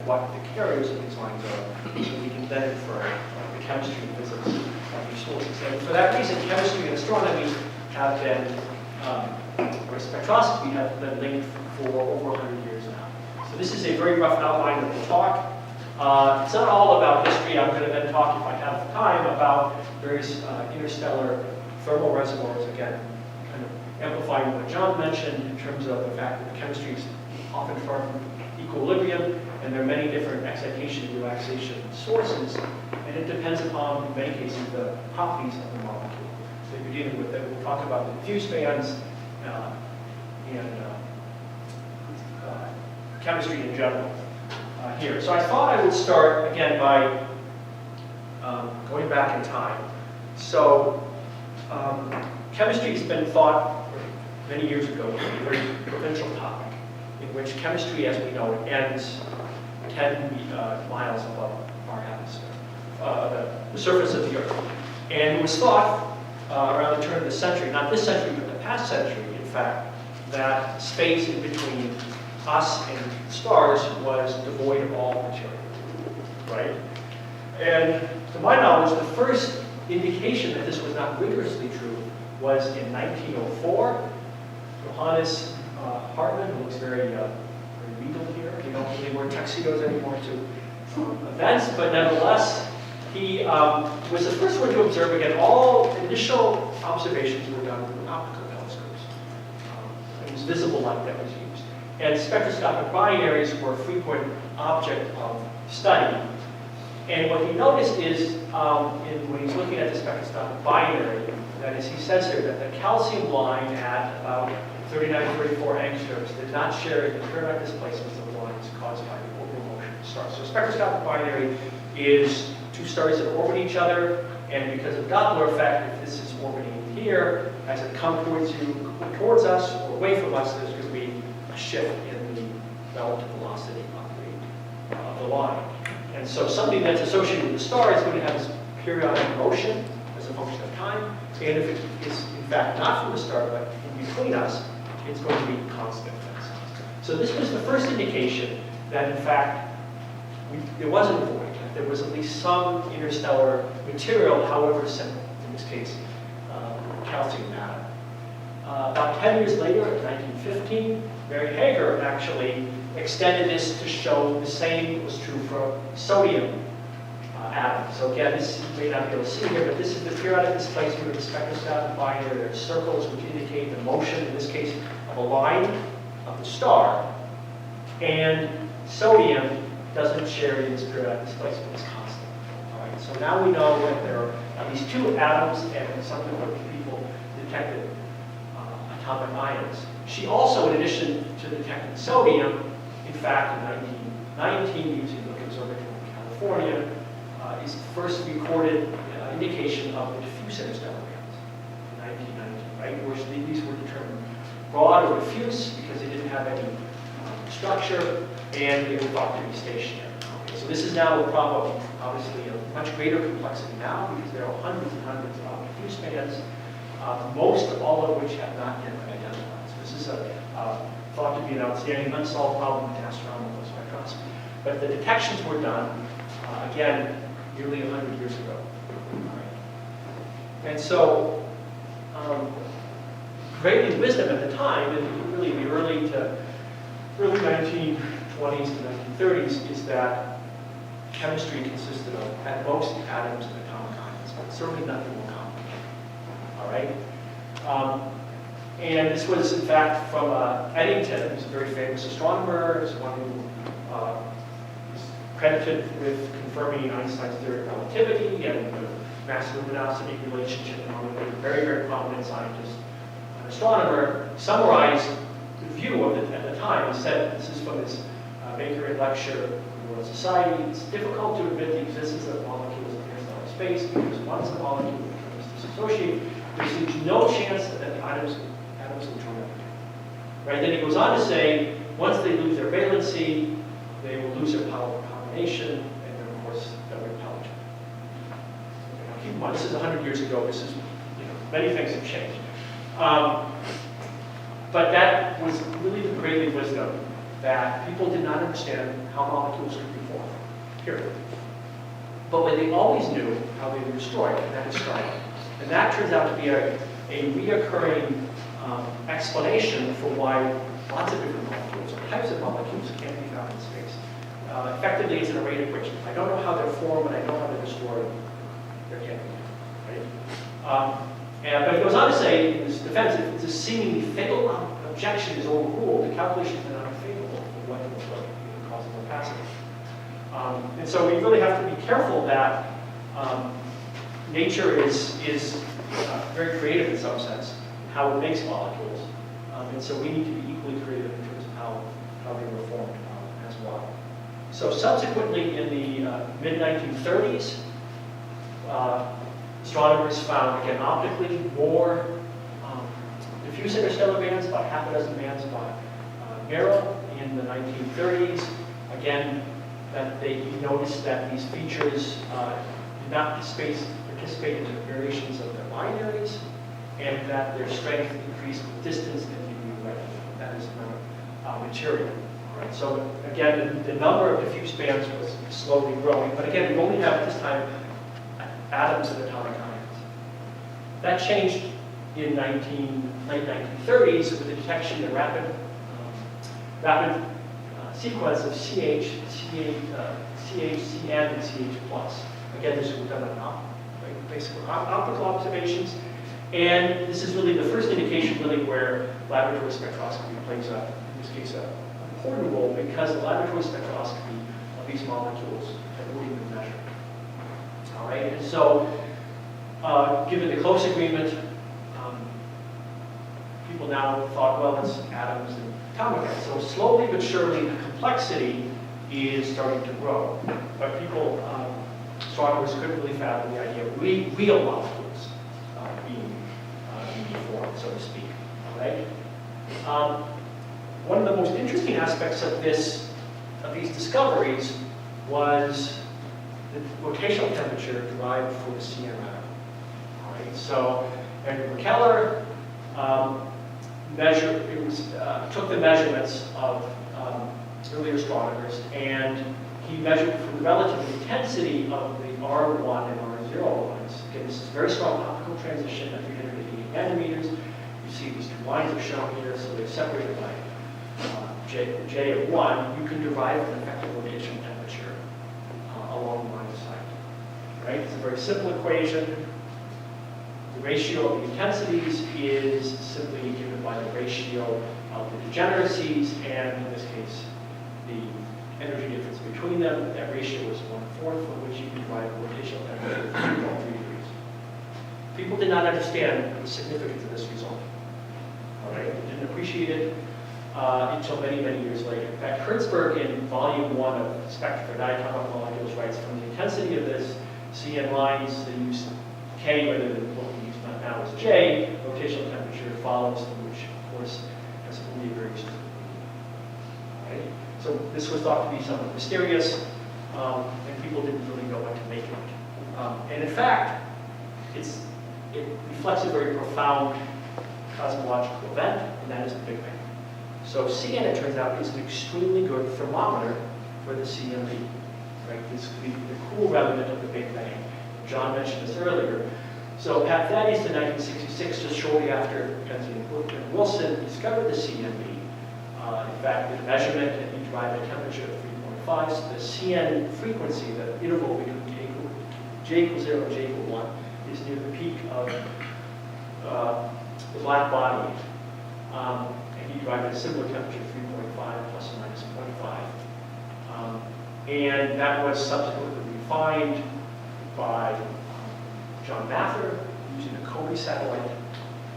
what the carriers of these lines are, so we can then infer the chemistry and physics of these sources. And for that reason, chemistry and astronomy have been, or spectroscopy have been linked for over 100 years now. So this is a very rough outline of the talk. It's not all about history. I'm going to then talk, if I have time, about various interstellar thermal reservoirs, again, kind of amplifying what John mentioned in terms of the fact that the chemistry is often far from equilibrium, and there are many different excitation and relaxation sources, and it depends upon, in many cases, the properties of the molecule. So if you're dealing with it, we'll talk about the diffuse bands and chemistry in general here. So I thought I would start, again, by going back in time. So chemistry has been thought many years ago to be a very provincial topic, in which chemistry, as we know it, ends 10 miles above our atmosphere, the surface of the Earth. And it was thought around the turn of the century, not this century, but the past century, in fact, that space in between us and stars was devoid of all material, right? And to my knowledge, the first indication that this was not rigorously true was in 1904. Johannes Hartmann, who looks very regal here. They don't really wear tuxedos anymore to events, but nevertheless, he was the first one to observe, again, all initial observations were done with optical telescopes. It was visible light that was used. And spectroscopic binaries were a frequent object of study. And what he noticed is, when he's looking at the spectroscopic binary, that is, he says here that the calcium line at about 3934 angstroms did not share the periodic displacements of lines caused by the orbital motion of stars. So a spectroscopic binary is two stars that orbit each other, and because of Doppler effect, if this is orbiting here, as it comes towards us or away from us, there's going to be a shift in the relative velocity of the line. And so something that's associated with the star is going to have this periodic motion as a function of time, and if it is in fact not from the star but in between us, it's going to be constant. So this was the first indication that in fact there wasn't a void, that there was at least some interstellar material, however simple, in this case, calcium atom. About 10 years later, in 1915, Mary Hager actually extended this to show the same was true for sodium atoms. So again, this you may not be able to see here, but this is the periodic displacement of the spectroscopic binary. There are circles which indicate the motion, in this case, of a line of the star. And sodium doesn't share in this periodic displacement, it's constant. All right, so now we know that there are at least two atoms, and subsequently people detected atomic ions. She also, in addition to detecting sodium, in fact, in 1919, using the observatory in California, is the first recorded indication of the diffuse interstellar bands in 1919, right? Where these were determined broad or diffuse because they didn't have any structure, and they were thought to be stationary. Okay, so this is now a problem, obviously, of much greater complexity now because there are hundreds and hundreds of diffuse bands, most all of which have not yet been identified. So this is thought to be an outstanding unsolved problem in astronomical spectroscopy. But the detections were done, again, nearly 100 years ago. And so, great wisdom at the time, and really the early 1920s to 1930s, is that chemistry consisted of, at most, atoms and atomic ions, but certainly nothing more complicated. All right? And this was, in fact, from Eddington, who's a very famous astronomer, is one who is credited with confirming Einstein's theory of relativity and the mass luminosity relationship among a very, very prominent scientist, an astronomer, summarized the view of it at the time. He said, this is from his Baker lecture in the World Society, it's difficult to admit the existence of molecules in interstellar space because once the molecule becomes disassociated, there seems no chance that the atoms will join up. Right? Then he goes on to say, once they lose their valency, they will lose their power of combination, and then of course they'll repel each other. Now keep in mind, this is 100 years ago. This is, many things have changed. But that was really the great wisdom that people did not understand how molecules could be formed, period. But what they always knew how they were destroyed, and that is striking. And that turns out to be a reoccurring explanation for why lots of different molecules, or types of molecules, can't be found in space. Effectively, it's an array equation. I don't know how they're formed, and I know how they're destroyed. There can't be, right? But it goes on to say, in his defense, if it's a seemingly fatal objection is overruled, the calculations are not favorable for what will cause opacity. And so we really have to be careful that nature is very creative in some sense, how it makes molecules. And so we need to be equally creative in terms of how they were formed as well. So subsequently in the mid-1930s, astronomers found, again, optically more diffuse interstellar bands, about half a dozen bands by Merrill in the 1930s. Again, that they noticed that these features did not participate in the variations of their binaries, and that their strength increased with distance and degree of redness. That is material. Right? So again, the number of diffuse bands was slowly growing, but again, we only have at this time atoms and atomic ions. That changed in late 1930s with the detection of rapid sequence of CH, CN, and CH+. Again, this was done on basically optical observations, and this is really the first indication really where laboratory spectroscopy plays in this case, an important role, because the laboratory spectroscopy of these molecules have really been measured. All right, and so given the close agreement, people now thought, well, it's atoms and atomic atoms. So slowly but surely, the complexity is starting to grow. But people, astronomers couldn't really fathom the idea of real molecules being formed, so to speak. All right. One of the most interesting aspects of these discoveries was the rotational temperature derived for the CN atom. All right. So, Andrew McKellar took the measurements of earlier astronomers, and he measured from the relative intensity of the R1 and R0 lines. Again, this is very strong optical transition at 388 nanometers. You see these two lines are shown here, so they're separated by J of 1. You can derive an effective rotational temperature along the line of sight. Right? It's a very simple equation. The ratio of the intensities is simply given by the ratio of the degeneracies, and in this case, the energy difference between them. That ratio is 1/4, from which you can derive a rotational temperature of 3.3 degrees. People did not understand the significance of this result. All right, they didn't appreciate it until many, many years later. In fact, Hertzberg in volume 1 of Spectra for Diatomic Molecules writes, from the intensity of this CN lines, they use K rather than what we use now as J, rotational temperature follows, which of course has only a very restricted meaning. Right? So this was thought to be somewhat mysterious, and people didn't really know what to make of it. And in fact, it reflects a very profound cosmological event, and that is the Big Bang. So CN, it turns out, is an extremely good thermometer for the CMB. Right? This could be the cool remnant of the Big Bang. John mentioned this earlier. So Pat Thaddeus in 1966, just shortly after Benson and Wilson discovered the CMB, in fact, did a measurement and he derived a temperature of 3.5. So the CN frequency, the interval between J equals 0 and J equals 1, is near the peak of the black body. And he derived a similar temperature of 3.5 plus or minus 0.5. And that was subsequently refined by John Mather using a COBE satellite.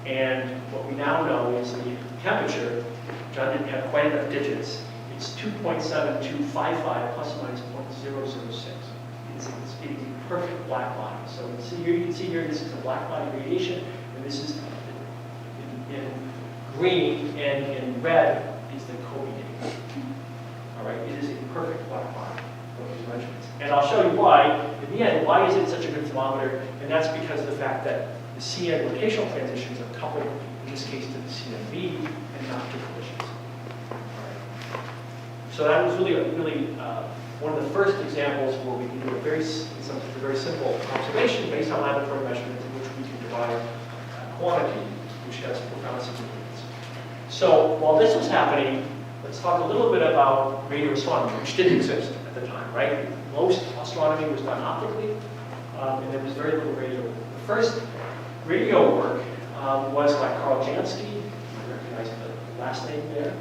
And what we now know is the temperature, John didn't have quite enough digits, it's 2.7255 plus or minus 0.006. It's a perfect black body. So you can see here, this is a black body radiation, and this is in green, and in red is the COBE data. All right, it is a perfect black body for these measurements. And I'll show you why. In the end, why is it such a good thermometer? And that's because of the fact that the CN rotational transitions are coupled, in this case, to the CNV and not to collisions. All right. So that was really one of the first examples where we can do a very simple observation based on laboratory measurements in which we can derive a quantity which has profound significance. So while this was happening, let's talk a little bit about radio astronomy, which didn't exist at the time, right? Most astronomy was done optically, and there was very little radio. The first radio work was by Carl Jansky. You recognize the last name there.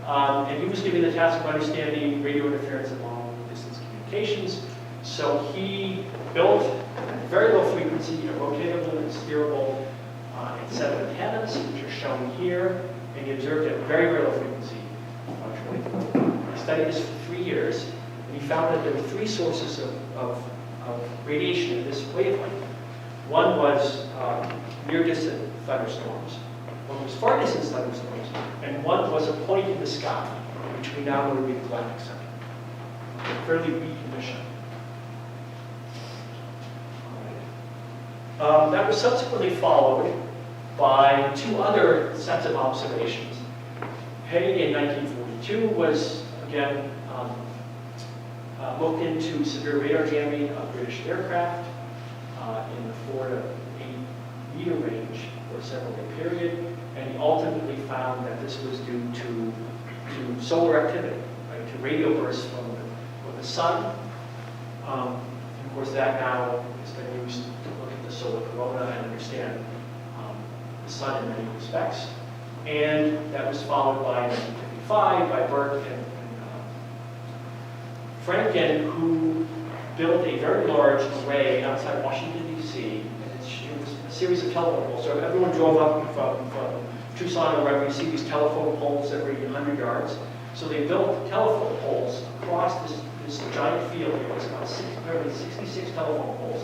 And he was given the task of understanding radio interference in long-distance communications. So he built at very low frequency a rotatable and steerable and set of antennas, which are shown here. And he observed at very, very low frequency. He studied this for 3 years, and he found that there were 3 sources of radiation in this wavelength. One was near-distant thunderstorms. One was far-distant thunderstorms, and one was a point in the sky, which we now know to be the galactic center. A fairly weak emission. That was subsequently followed by 2 other sets of observations. Hay in 1942 was, again, looked into severe radar jamming of British aircraft in the 4 to 8 meter range for a several-day period, and he ultimately found that this was due to solar activity, right, to radio bursts from the sun. And of course, that now has been used to look at the solar corona and understand the sun in many respects. And that was followed by, in 1955, by Burke and Franken, who built a very large array outside Washington, D.C. And it was a series of telephone poles. So everyone drove up from Tucson or wherever. You see these telephone poles every 100 yards. So they built telephone poles across this giant field. It was about 66 telephone poles,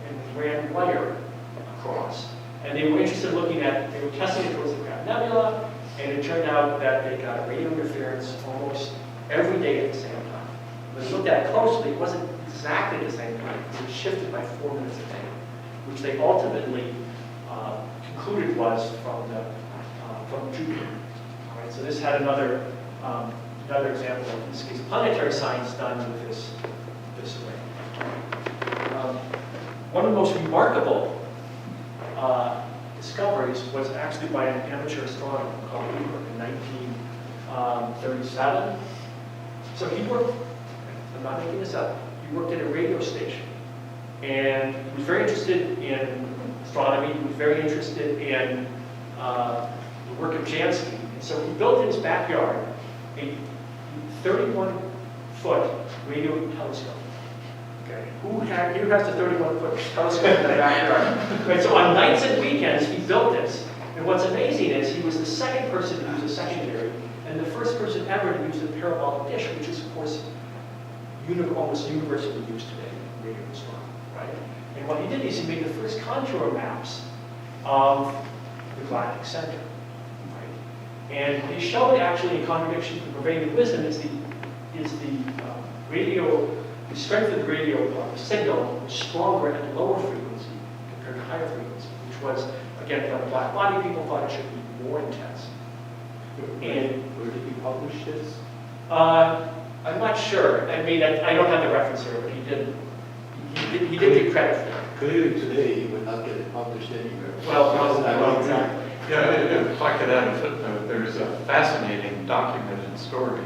and ran wire across. And they were interested in they were testing it towards the Crab Nebula, and it turned out that they got radio interference almost every day at the same time. When they looked at it closely, it wasn't exactly the same time. It was shifted by 4 minutes a day, which they ultimately concluded was from Jupiter. All right, so this had another example, in this case, planetary science done with this array. One of the most remarkable discoveries was actually by an amateur astronomer called Linewidth in 1937. So he worked, I'm not making this up, he worked at a radio station. And he was very interested in astronomy, he was very interested in the work of Jansky. And so he built in his backyard a 31-foot radio telescope. Okay. Who has the 31-foot telescope in their backyard? Right, so on nights and weekends, he built this. And what's amazing is he was the second person to use a secondary, and the first person ever to use a parabolic dish, which is, of course, almost universally used today in radio astronomy. Right? And what he did is he made the first contour maps of the galactic center. Right? And he showed, actually, in contradiction to prevailing wisdom, the strength of the radio signal was stronger at lower frequency compared to higher frequency, which was, again, for the black body, people thought it should be more intense. And where did you publish this? I'm not sure. I mean, I don't have the reference here, but he did get credit for it. Clearly today, he would not get it published anywhere. Well, exactly. Yeah, if I could add a footnote, there's a fascinating documented story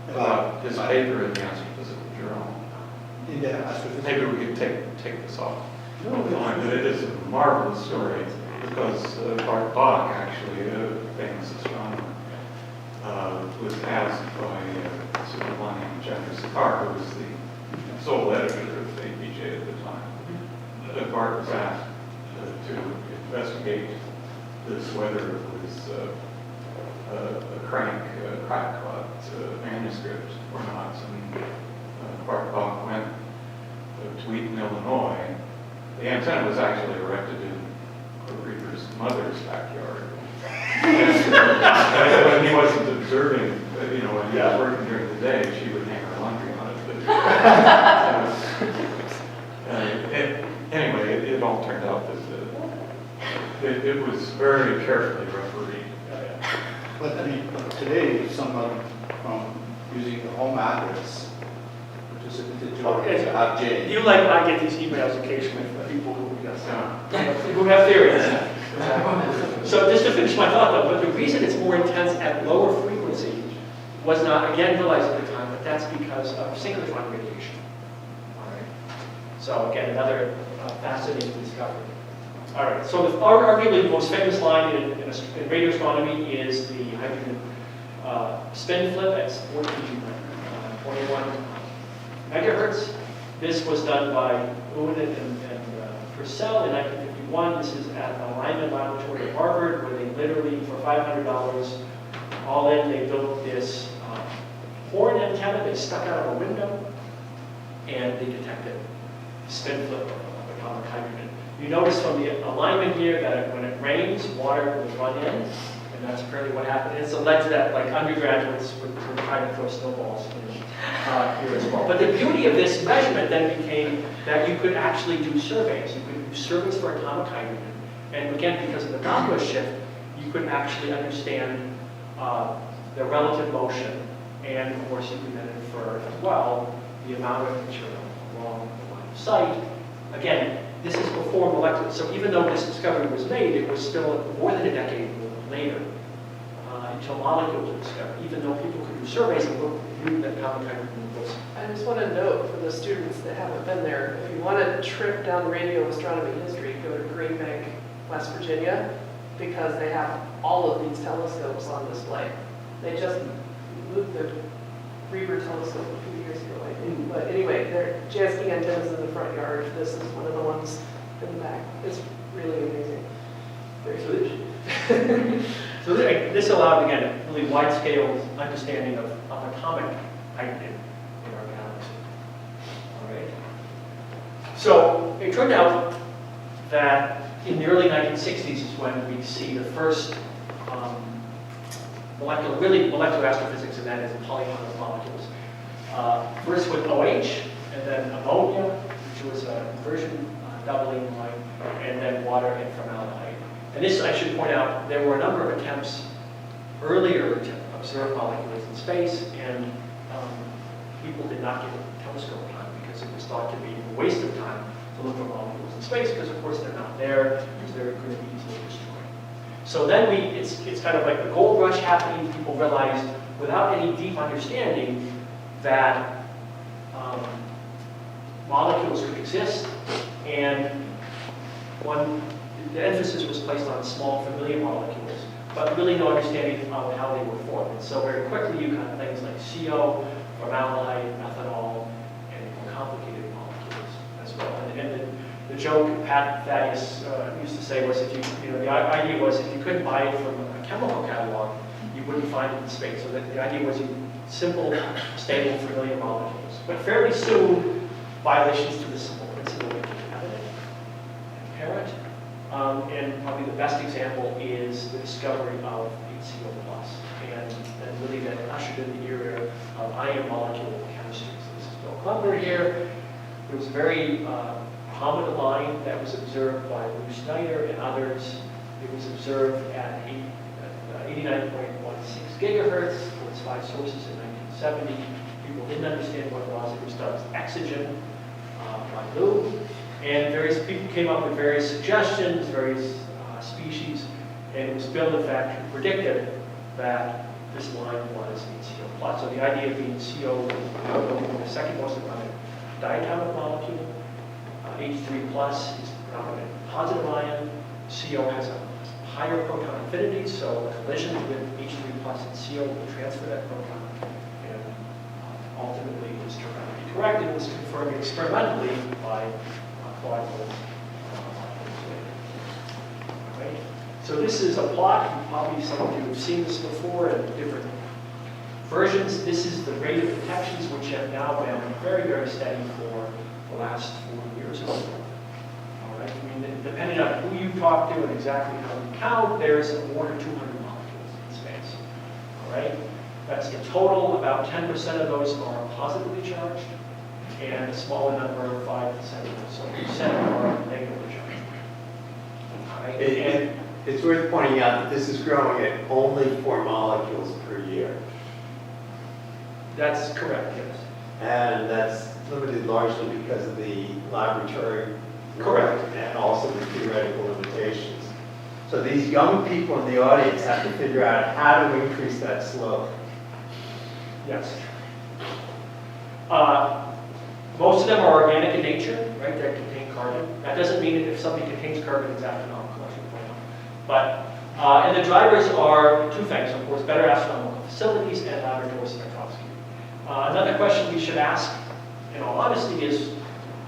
about his paper in the Astrophysical Journal. In the astrophysics. Maybe we could take this off. No, But it is a marvelous story because Bart Bach, actually, a famous astronomer, was asked by Subramanian Chandrasekhar, who was the sole editor of APJ at the time. Bart was asked to investigate this, whether it was a crackpot manuscript or not. And Bart Bach went to Wheaton, Illinois. The antenna was actually erected in Reaper's mother's backyard. And when he wasn't observing, when he was working during the day, she would hang her laundry on it. Anyway, it all turned out that it was very carefully refereed. But I mean, today, someone from using the home address, which is Okay. RJ. You like, I get these emails occasionally from people who, who have theories. So just to finish my thought though, but the reason it's more intense at lower frequency was not, again, realized at the time, but that's because of synchrotron radiation. All right. So again, another fascinating discovery. All right, so arguably the most famous line in radio astronomy is the hydrogen spin flip at 14.21 megahertz. This was done by Owen and Purcell in 1951. This is at the Lyman Laboratory at Harvard, where they literally, for $500, all in, they built this horn antenna they stuck out of a window, and they detected spin flip of atomic hydrogen. You notice from the alignment here that when it rains, water will run in, and that's apparently what happened. It's alleged that like undergraduates would try to throw snowballs here as well. But the beauty of this measurement then became that you could actually do surveys. You could do surveys for atomic hydrogen. And again, because of the Doppler shift, you could actually understand the relative motion. And of course, you can then infer as well the amount of material along the line of sight. Again, this is before molecular. So even though this discovery was made, it was still more than a decade later until molecules were discovered. Even though people could do surveys and look at that atomic hydrogen was. I just want to note for the students that haven't been there, if you want to trip down radio astronomy history, go to Green Bank, West Virginia, because they have all of these telescopes on display. They just moved the Reaver telescope a few years ago, I think. But anyway, they're JSK antennas in the front yard. This is one of the ones in the back. It's really amazing. Very huge. So this allowed, again, a really wide-scale understanding of atomic hydrogen in our galaxy. All right. So it turned out that in the early 1960s is when we see the first molecular astrophysics, and that is polyatomic molecules. First with OH, and then ammonia, which was a conversion doubling line, and then water and formaldehyde. And this, I should point out, there were a number of attempts earlier to observe molecules in space, and people did not get a telescope time because it was thought to be a waste of time to look for molecules in space, because of course they're not there, because they're going to be easily destroyed. So then it's kind of like the gold rush happening. People realized, without any deep understanding, that molecules could exist, and the emphasis was placed on small familiar molecules, but really no understanding of how they were formed. And so very quickly you got things like CO, formaldehyde, methanol, and more complicated molecules as well. And the joke Pat Thaddeus used to say was, the idea was if you couldn't buy it from a chemical catalog, you wouldn't find it in space. So the idea was simple, stable, familiar molecules. But fairly soon, violations to the simple principle became evident and apparent. And probably the best example is the discovery of HCO+, and really that ushered in the era of ion molecule chemistry. So this is Bill Klempner here. There was a very prominent line that was observed by Lou Snyder and others. It was observed at 89.16 gigahertz. There was 5 sources in 1970. People didn't understand what it was. It was done as excitation by Lou. And various people came up with various suggestions, various species, and it was Bill, in fact, who predicted that this line was HCO+. So the idea being CO was the second most abundant diatomic molecule. H3 plus is the predominant positive ion. CO has a higher proton affinity, so a collision with H3 plus and CO will transfer that proton, and ultimately it was turned out to be correct, and was confirmed experimentally by Claude Wolf. Right? So this is a plot. Probably some of you have seen this before in different versions. This is the rate of detections, which have now been very, very steady for the last 40 years or so. All right. I mean, depending on who you talk to and exactly how you count, there's 100 or 200 molecules in space. All right. That's the total. About 10% of those are positively charged, and a smaller number, 5 to 7 or so, are negatively charged. All right. It's worth pointing out that this is growing at only 4 molecules per year. That's correct, yes. And that's limited largely because of the laboratory work Correct. and also the theoretical limitations. So these young people in the audience have to figure out how to increase that slope. Yes. Most of them are organic in nature, right, that contain carbon. That doesn't mean that if something contains carbon, it's astronomical collection point. But, and the drivers are two things, of course, better astronomical facilities and laboratory spectroscopy. Another question we should ask, in all honesty, is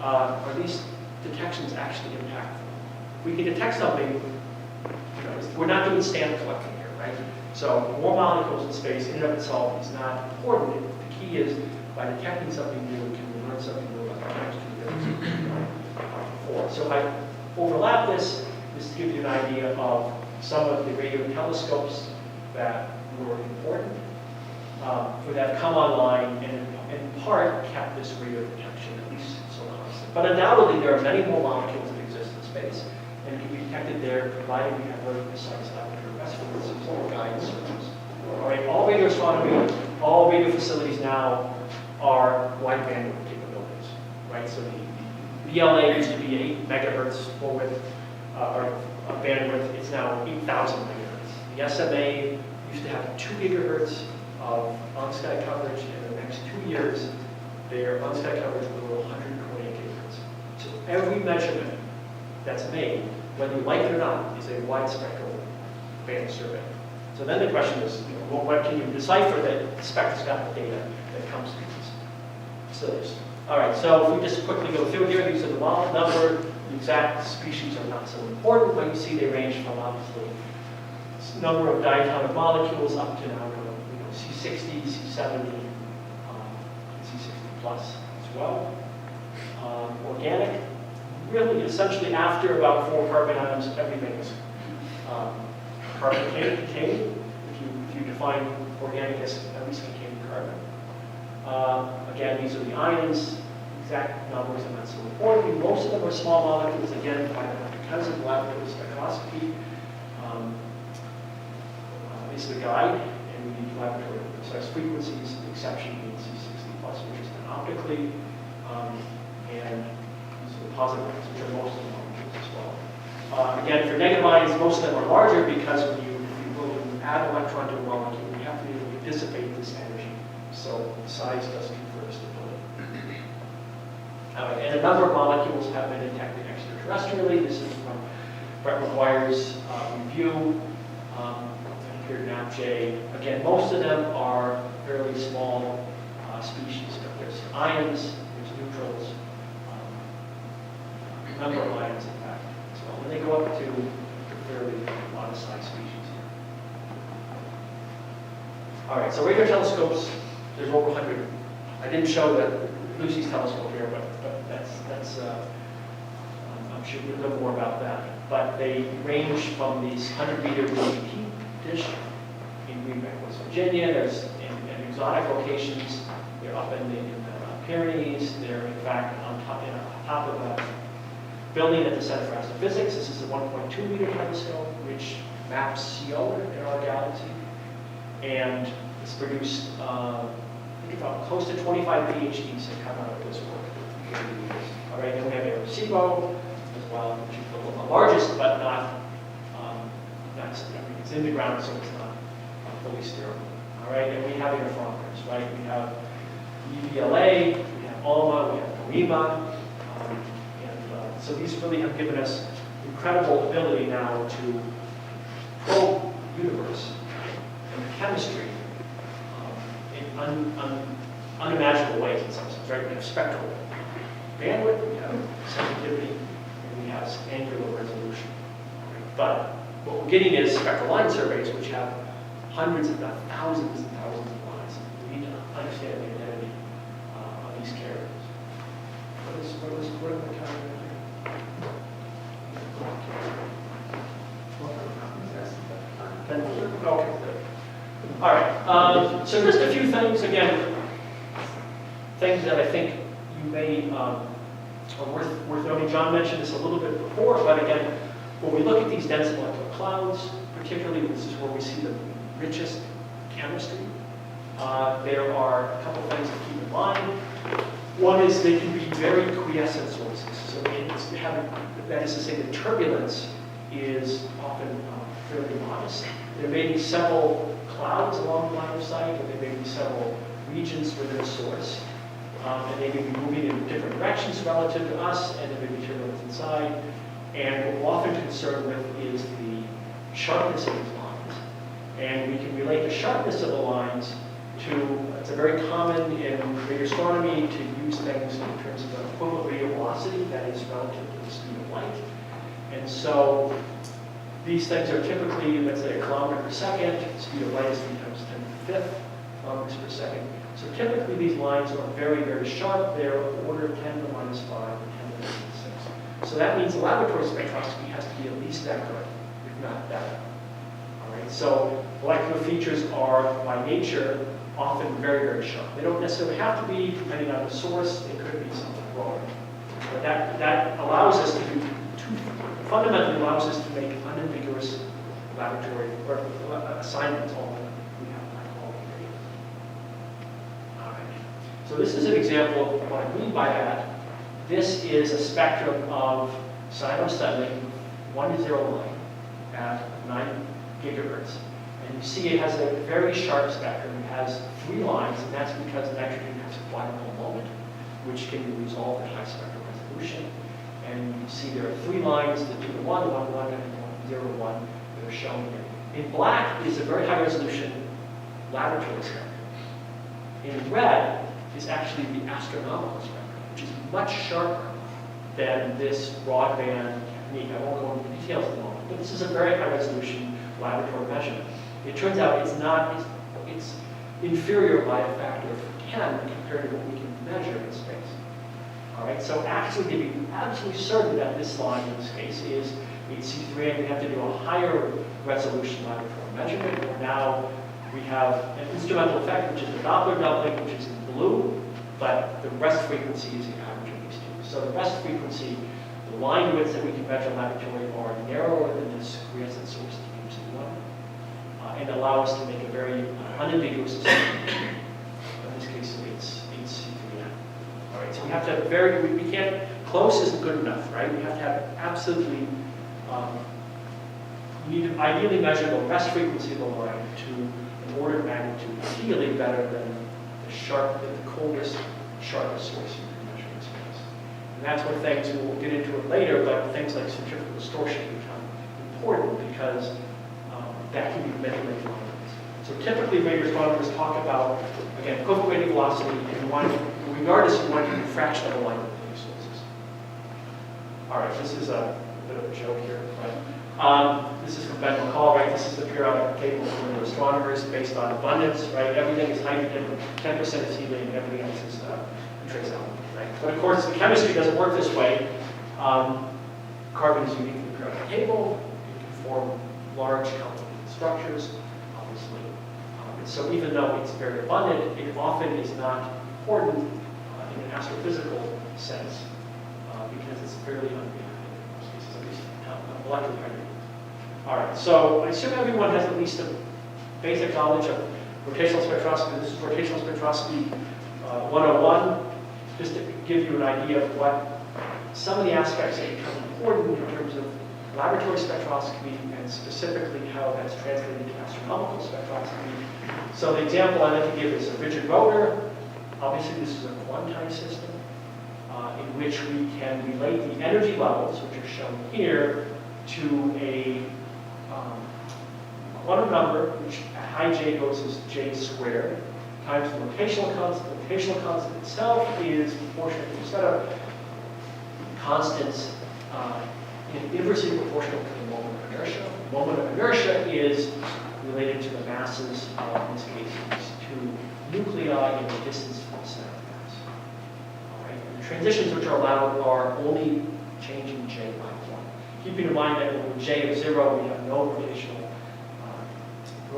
are these detections actually impactful? We can detect something, you know, we're not doing stamp collecting here, right? So more molecules in space in and of itself is not important. The key is by detecting something new, can we learn something new about the next 2 years before. So if I overlap this to give you an idea of some of the radio telescopes that were important, for that come online and in part kept this radio detection at least so constant. But undoubtedly there are many more molecules that exist in space and can be detected there provided we have very precise laboratory estimates or guidance searches. All right, all radio astronomy, all radio facilities now are wide bandwidth capabilities, right? So the BLA used to be 8 megahertz full width or bandwidth. It's now 8,000 megahertz. The SMA used to have 2 gigahertz of on-sky coverage. In the next 2 years, their on-sky coverage will go 128 gigahertz. So every measurement that's made, whether you like it or not, is a wide spectral band survey. So then the question is, you know, well, what can you decipher that the spectroscopic data that comes from these facilities? All right, so if we just quickly go through here, these are the number, the exact species are not so important, but you see they range from obviously number of diatomic molecules up to now, you know, C60, C70, C60 plus as well. Organic, really essentially after about 4 carbon atoms, everything is carbon containing. If you define organic as at least containing carbon. Again, these are the ions. Exact numbers are not so important. Most of them are small molecules, again, because of laboratory spectroscopy. Is the guide, and we need laboratory precise frequencies. The exception being C60 plus, which is done optically. And these are the positive ones, which are most of the molecules as well. Again, for negative ions, most of them are larger because when you add an electron to a molecule, you have to be able to dissipate this energy. So size doesn't confer stability. And a number of molecules have been detected extraterrestrially. This is from Brett McGuire's review. Here NAPJ. Again, most of them are fairly small species, but there's ions, there's neutrals, a number of ions, in fact, as well. And they go up to fairly modest size species here. All right, so radio telescopes, there's over 100. I didn't show Lucy's telescope here, but that's I'm sure you'll know more about that. But they range from these 100-meter BGT dish in Greenbank, West Virginia. There's in exotic locations. They're up in the Pyrenees. They're in fact on top of a building at the Center for Astrophysics. This is a 1.2-meter telescope, which maps CO in our galaxy, and it's produced I think about close to 25 PhDs have come out of this work. All right, then we have Arecibo as well, which is the largest, but not it's in the ground, so it's not fully sterile. All right, and we have interferometers, right? We have EVLA, we have ALMA, we have NOEMA, and so these really have given us incredible ability now to probe the universe and chemistry in unimaginable ways in some sense, right? We have spectral bandwidth, we have sensitivity, and we have angular resolution. But what we're getting is spectral line surveys, which have hundreds, if not thousands and thousands of lines. We need to understand the identity of these characters. What are the characters here? Okay, good. All right, so just a few things, again, things that I think you may, are worth noting. John mentioned this a little bit before, but again, when we look at these dense molecular clouds, particularly this is where we see the richest chemistry. there are a couple things to keep in mind. One is they can be very quiescent sources. So that is to say the turbulence is often fairly modest. There may be several clouds along the line of sight, or there may be several regions within a source. And they may be moving in different directions relative to us, and there may be turbulence inside. And what we're often concerned with is the sharpness of these lines. And we can relate the sharpness of the lines to, it's a very common in radio astronomy to use things in terms of an equivalent radio velocity that is relative to the speed of light. And so these things are typically, let's say, a kilometer per second. Speed of light is 3 times 10 to the 5th kilometers per second. So typically these lines are very, very sharp. They're of order 10 to the minus 5 or 10 to the minus 6. So that means the laboratory spectroscopy has to be at least that good, if not better. All right. So molecular features are, by nature, often very, very sharp. They don't necessarily have to be, depending on the source. They could be something broader. But that allows us to do fundamentally allows us to make unambiguous laboratory or assignments all we have all the. All right. So this is an example of what I mean by that. This is a spectrum of cyanoacetylene 1 to 0 line at 9 gigahertz. And you see it has a very sharp spectrum. It has 3 lines, and that's because nitrogen has a quadrupole moment, which can be resolved at high spectral resolution. And you see there are 3 lines, the 2 to 1, 1 to 1, and 0 to 1 that are shown here. In black is a very high resolution laboratory spectrum. In red is actually the astronomical spectrum, which is much sharper than this broadband technique. I won't go into the details at the moment, but this is a very high resolution laboratory measurement. It turns out it's inferior by a factor of 10 compared to what we can measure in space. All right, so actually to be absolutely certain that this line in this case is HC3, and we have to do a higher resolution laboratory measurement, where now we have an instrumental effect, which is the Doppler doubling, which is in blue, but the rest frequency is the average of these two. So the rest frequency, the line widths that we can measure in laboratory are narrower than this quiescent source HC1, and allow us to make a very unambiguous assessment. In this case, it's HC3. All right, so we have to have we can't, close isn't good enough, right? We have to have absolutely, we need to ideally measure the rest frequency of the line to an order of magnitude, ideally better than the coldest, sharpest source you can measure in space. And that's what things, and we'll get into it later, but things like centrifugal distortion become important because that can be manipulated. So typically radio astronomers talk about, again, equivalent radio velocity, and regardless you want to do a fraction of the line of these sources. All right, this is a bit of a joke here, but this is from Ben McCall, right? This is the periodic table for radio astronomers based on abundance, right? Everything is hydrogen, 10% is helium, and everything else is trace element, right? But of course, the chemistry doesn't work this way. Carbon is unique in the periodic table. It can form large complicated structures, obviously. And so even though it's very abundant, it often is not important in an astrophysical sense because it's fairly unreactive in most cases, at least molecular hydrogen. All right, so I assume everyone has at least a basic knowledge of rotational spectroscopy. This is rotational spectroscopy 101, just to give you an idea of what some of the aspects that become important in terms of laboratory spectroscopy and specifically how that's translated to astronomical spectroscopy. So the example I like to give is a rigid rotor. Obviously this is a quantized system in which we can relate the energy levels, which are shown here, to a quantum number, which at high j goes as j squared, times the rotational constant. The rotational constant itself is proportional to a set of constants inversely proportional to the moment of inertia. The moment of inertia is related to the masses of, in this case, these 2 nuclei in the distance from the center of mass. All right. And the transitions which are allowed are only changing j by 1. Keeping in mind that with j of 0, we have no rotation.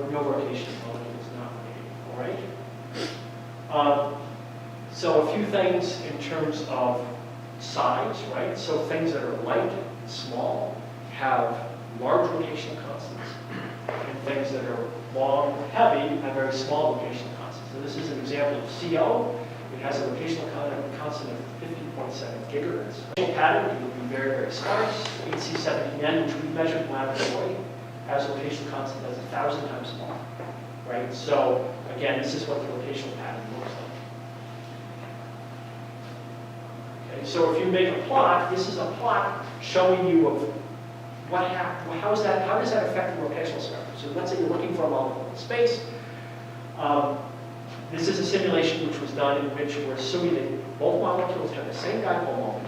No rotation molecule is not rotating. All right. So a few things in terms of size, right? So things that are light and small have large rotational constants, and things that are long and heavy have very small rotational constants. So this is an example of CO. It has a rotational constant of 50.7 gigahertz. The pattern would be very, very sparse. HC17N, which we measured in the laboratory, has a rotational constant that's 1,000 times smaller. Right? So again, this is what the rotational pattern looks like. Okay, so if you make a plot, this is a plot showing you of what happened, how does that affect the rotational spectrum? So let's say you're looking for a molecule in space. This is a simulation which was done in which we're assuming that both molecules have the same dipole moment,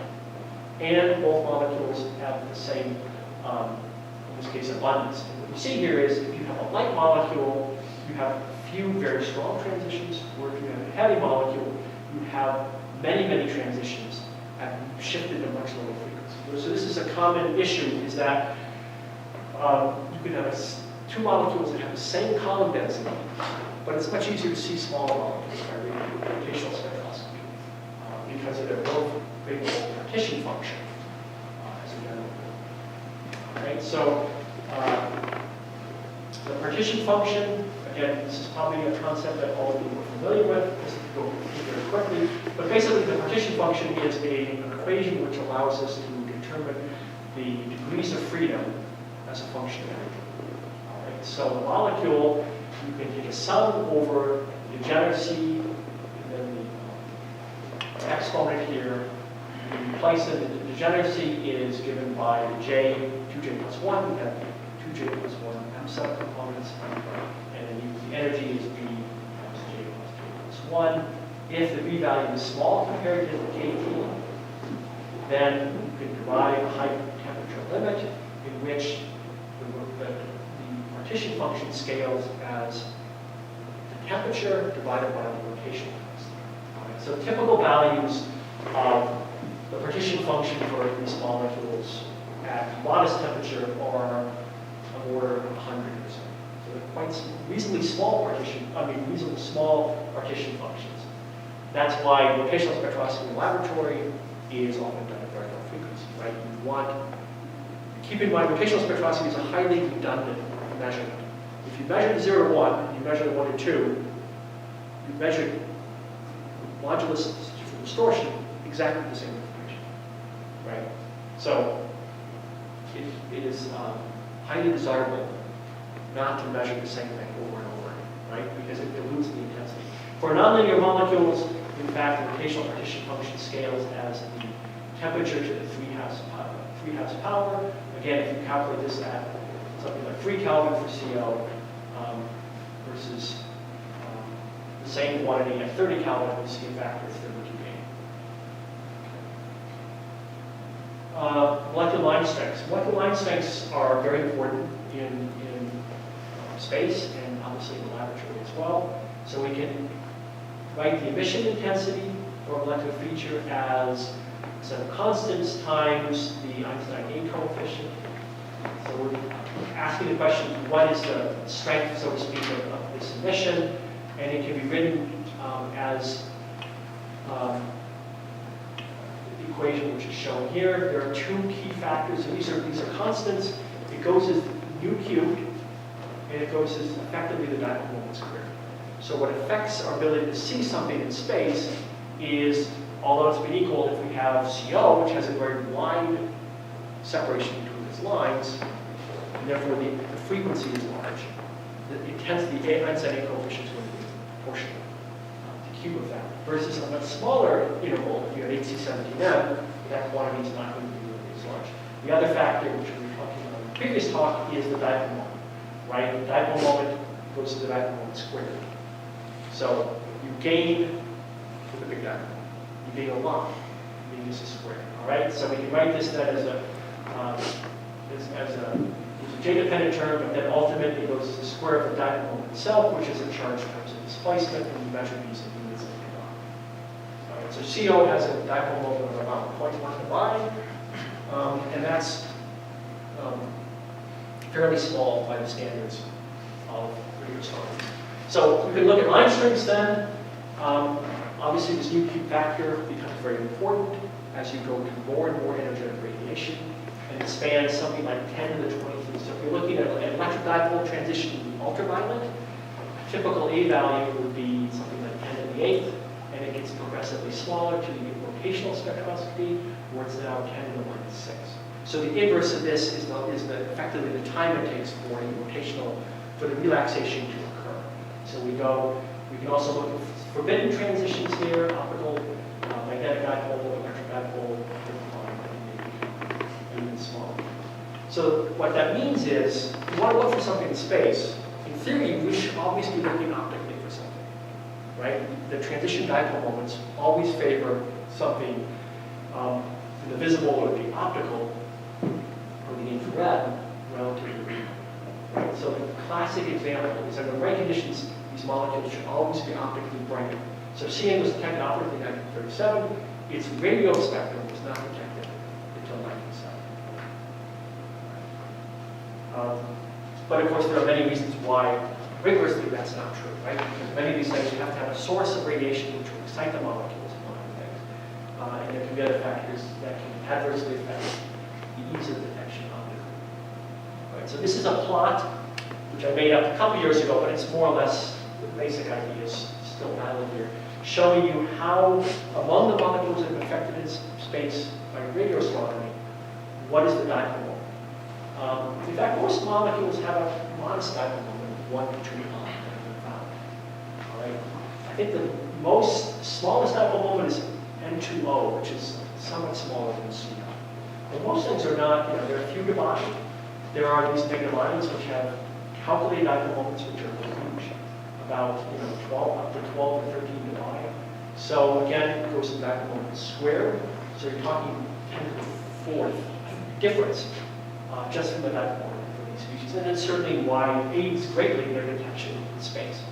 and both molecules have the same, in this case, abundance. And what you see here is if you have a light molecule, you have few very strong transitions, or if you have a heavy molecule, you have many, many transitions that shifted to much lower frequency. So this is a common issue, is that you can have two molecules that have the same column density, but it's much easier to see smaller molecules by rotational spectroscopy because of their low favorable partition function as a general rule. All right, so the partition function, again, this is probably a concept that all of you are familiar with. Just to go through very quickly. But basically, the partition function is an equation which allows us to determine the degrees of freedom as a function of energy. All right, so the molecule, you can take a sum over the degeneracy, and then the exponent here. You replace it. The degeneracy is given by the j, 2j plus 1. We have 2j plus 1 m subcomponents. And then the energy is b times j plus 1. If the b value is small compared to the kT, then you can derive a high temperature limit in which the partition function scales as the temperature divided by the rotation constant. Right, so typical values of the partition function for these molecules at modest temperature are an order of 100 or so. So they're quite reasonably small partition functions. That's why rotational spectroscopy in the laboratory is often done at very low frequency, right? You want, keep in mind, rotational spectroscopy is a highly redundant measurement. If you measure 0 to 1, and you measure 1 to 2, you measure modulus for distortion exactly the same information, right? So it is highly desirable not to measure the same thing over and over, right? Because it dilutes the intensity. For nonlinear molecules, in fact, the rotational partition function scales as the temperature to the 3/2 power. Again, if you calculate this at something like 3 Kelvin for CO versus the same quantity at 30 Kelvin, you see a factor of 32 gain. Molecular line strengths. Molecular line strengths are very important in space and obviously in the laboratory as well. So we can write the emission intensity or molecular feature as a set of constants times the Einstein gain coefficient. So we're asking the question, what is the strength, so to speak, of this emission? And it can be written as the equation which is shown here. There are two key factors. So these are constants. It goes as nu cubed, and it goes as effectively the dipole moment squared. So what affects our ability to see something in space is, although it's been equal, if we have CO, which has a very wide separation between its lines, and therefore the frequency is large, the intensity, the Einstein gain coefficient is going to be proportional to the cube of that. Versus a much smaller interval, if you have HC17M, that quantity is not going to be really as large. The other factor, which we were talking about in the previous talk, is the dipole moment, right? The dipole moment goes to the dipole moment squared. So you gain with a big dipole. You gain a lot. You gain this is squared. All right. So we can write this then as a J-dependent term, but then ultimately it goes to the square of the dipole moment itself, which is a charge times a displacement, and you measure these in units of meter. All right. So CO has a dipole moment of about 0.1 pi, and that's fairly small by the standards of radio astronomy. So we can look at line strengths then. Obviously, this nu cube factor becomes very important as you go to more and more energetic radiation, and it spans something like 10 to the 23. So if you're looking at an electric dipole transition in ultraviolet, typical A value would be something like 10 to the 8th, and it gets progressively smaller to the rotational spectroscopy, where it's now 10 to the -6. So the inverse of this is effectively the time it takes for the relaxation to occur. So we can also look at forbidden transitions here, optical, magnetic dipole, electric dipole, and even smaller. So what that means is, if you want to look for something in space, in theory, we should always be looking optically for something, right? The transition dipole moments always favor something in the visible or the optical or the infrared relative to the real. Right? So the classic example is under the right conditions, these molecules should always be optically bright. So CN was detected optically in 1937. Its radio spectrum was not detected until 1970. But of course, there are many reasons why rigorously that's not true, right? Because many of these things, you have to have a source of radiation which will excite the molecules, among other things. And there can be other factors that can adversely affect the ease of detection optically. Right, so this is a plot which I made up a couple years ago, but it's more or less the basic idea is still valid here, showing you how among the molecules that have been affected in space by radio astronomy, what is the dipole moment? In fact, most molecules have a modest dipole moment of 1 to 2 that have been found. All right. I think the smallest dipole moment is N2O, which is somewhat smaller than CO. But most things are not, there are a few divided. There are these negative ions which have calculated dipole moments which are huge, about 12 up to 12 or 13 divided. So again, it goes to the dipole moment squared. So you're talking 10 to the 4th difference just from the dipole moment for these species. And it's certainly why it aids greatly in their detection in space.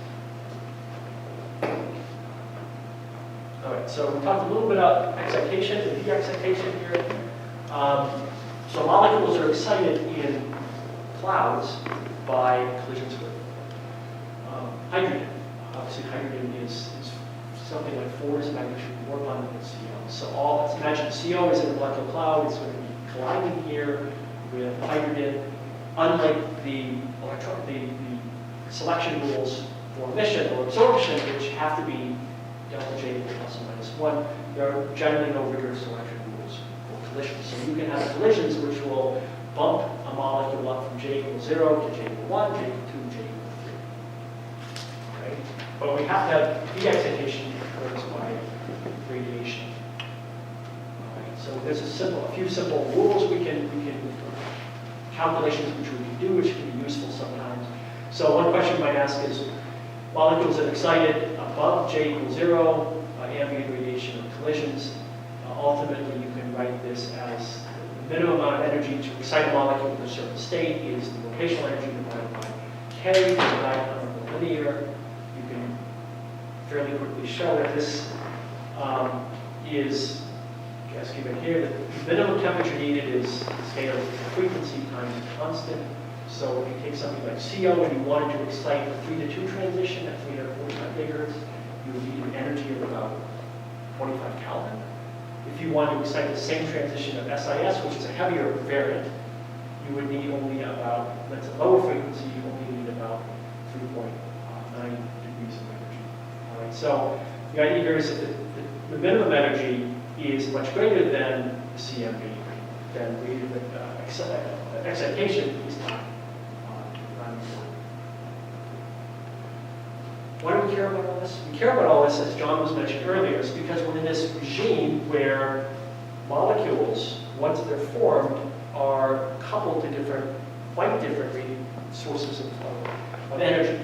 All right, so we talked a little bit about excitation and de-excitation here. So molecules are excited in clouds by collisions with hydrogen. Obviously, hydrogen is something like 4 orders of magnitude more abundant than CO. So let's imagine CO is in a molecular cloud. It's going to be colliding here with hydrogen. Unlike the selection rules for emission or absorption, which have to be delta J plus or minus 1, there are generally no rigorous selection rules for collisions. So you can have collisions which will bump a molecule up from J equals 0 to J equals 1, J equals 2, J equals 3. Okay? But we have to have de-excitation that occurs by radiation. Right? So there's a few simple rules we can calculations which we can do, which can be useful sometimes. So one question you might ask is, molecules that are excited above J equals 0, ambient radiation or collisions, ultimately you can write this as the minimum amount of energy to excite a molecule in a certain state is the rotational energy divided by K, the diagram of the linear. You can fairly quickly show that this is, as given here, the minimum temperature needed is the scale of frequency times constant. So if you take something like CO and you wanted to excite a 3 to 2 transition at 345 gigahertz, you would need an energy of about 25 Kelvin. If you want to excite the same transition of SIS, which is a heavier variant, you would need only about, that's a lower frequency, you only need about 3.9 degrees of energy. All right, so the idea here is that the minimum energy is much greater than the CMB, than the excitation is not important. Why do we care about all this? We care about all this, as John was mentioned earlier, is because we're in this regime where molecules, once they're formed, are coupled to quite different sources of energy.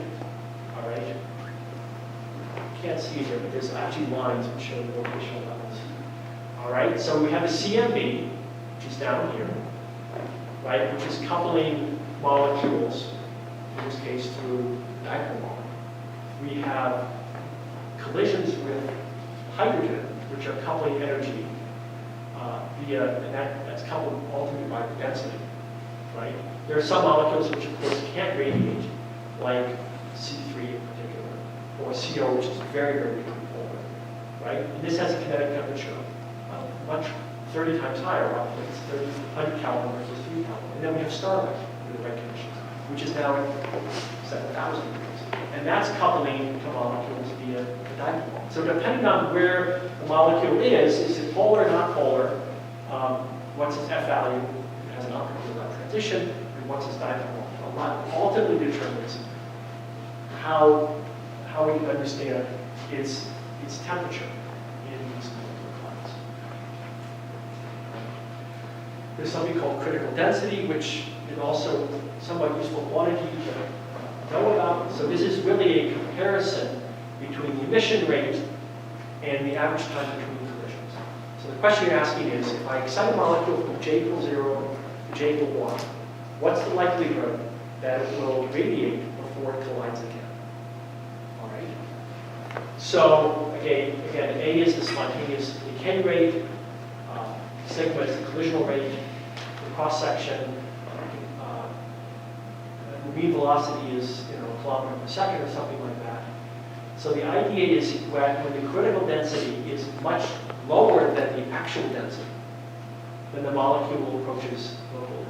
All right? You can't see it here, but there's actually lines which show the rotational levels. All right? So we have the CMB, which is down here, right, which is coupling molecules, in this case through dipole moment. We have collisions with hydrogen, which are coupling energy and that's coupled ultimately by the density, right? There are some molecules which, of course, can't radiate, like C3 in particular, or CO, which is very, very weakly polar, right? And this has a kinetic temperature much 30 times higher, roughly. It's 100 Kelvin versus 3 Kelvin. And then we have starlight with the right conditions, which is now at 7,000 degrees. And that's coupling to molecules via the dipole. So depending on where the molecule is it polar or not polar? What's its F value? If it has an optical transition, and what's its dipole? A lot ultimately determines how we can understand its temperature in these molecular clouds. There's something called critical density, which is also somewhat useful quantity to know about. So this is really a comparison between the emission rate and the average time between collisions. So the question you're asking is, if I excite a molecule from J equals 0 to J equals 1, what's the likelihood that it will radiate before it collides again? All right. So again, A is the spontaneous decay rate, sigma is the collisional rate, the cross section, the mean velocity is a kilometer per second or something like that. So the idea is when the critical density is much lower than the actual density, then the molecule approaches local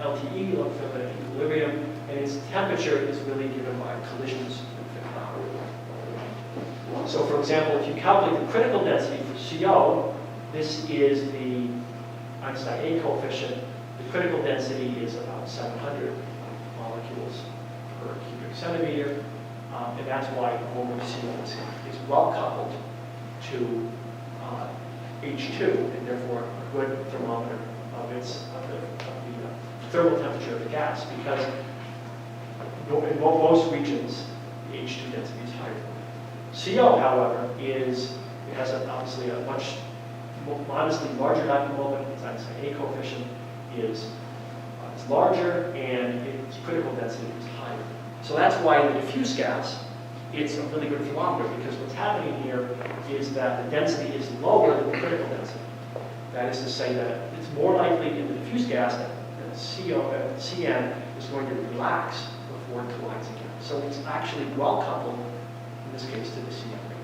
LTE, local thermal equilibrium, and its temperature is really given by collisions with the cloud. So for example, if you calculate the critical density for CO, this is the Einstein A coefficient. The critical density is about 700 molecules per cubic centimeter, and that's why normal CO is well coupled to H2, and therefore a good thermometer of the thermal temperature of the gas, because in most regions the H2 density is higher. CO, however, it has obviously a much modestly larger dipole moment. Its Einstein A coefficient is larger, and its critical density is higher. So that's why in the diffuse gas, it's a really good thermometer, because what's happening here is that the density is lower than the critical density. That is to say that it's more likely in the diffuse gas that CN is going to relax before it collides again. So it's actually well coupled, in this case, to the CN rate.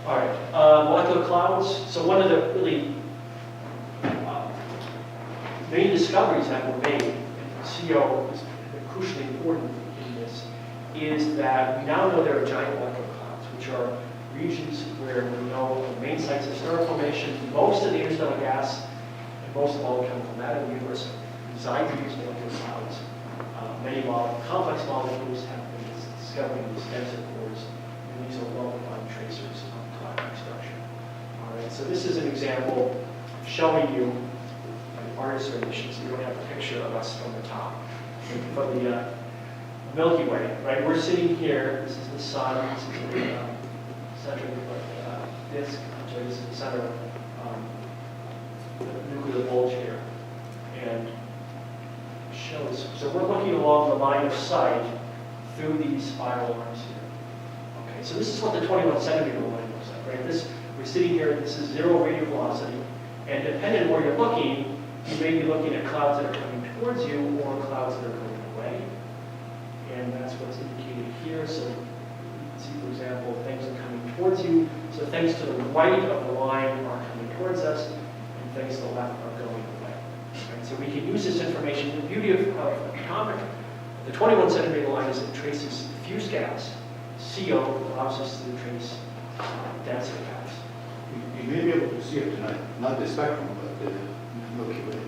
All right, molecular clouds. So one of the really main discoveries that were made, and CO is crucially important in this, is that we now know there are giant molecular clouds, which are regions where we know the main sites of star formation. Most of the interstellar gas and most of all the chemical matter in the universe reside in these molecular clouds. Many complex molecules have been discovered in these denser cores, and these are well-defined tracers of cloud structure. All right, so this is an example showing you artist rendition, so you don't have a picture of us from the top. But the Milky Way, right? We're sitting here. This is the sun. This is the center disk. So this is the center the nuclear bulge here, and shows. So we're looking along the line of sight through these spiral arms here. Okay, so this is what the 21 centimeter line looks like, right? We're sitting here. This is zero radial velocity, and depending on where you're looking, you may be looking at clouds that are coming towards you or clouds that are going away. And that's what's indicated here. So you can see, for example, things are coming towards you. So things to the right of the line are coming towards us, and things to the left are going away. Right? So we can use this information. The beauty of atomic, the 21 centimeter line is it traces diffuse gas. CO allows us to trace denser gas. You may be able to see it tonight, not the spectrum, but the Milky Way.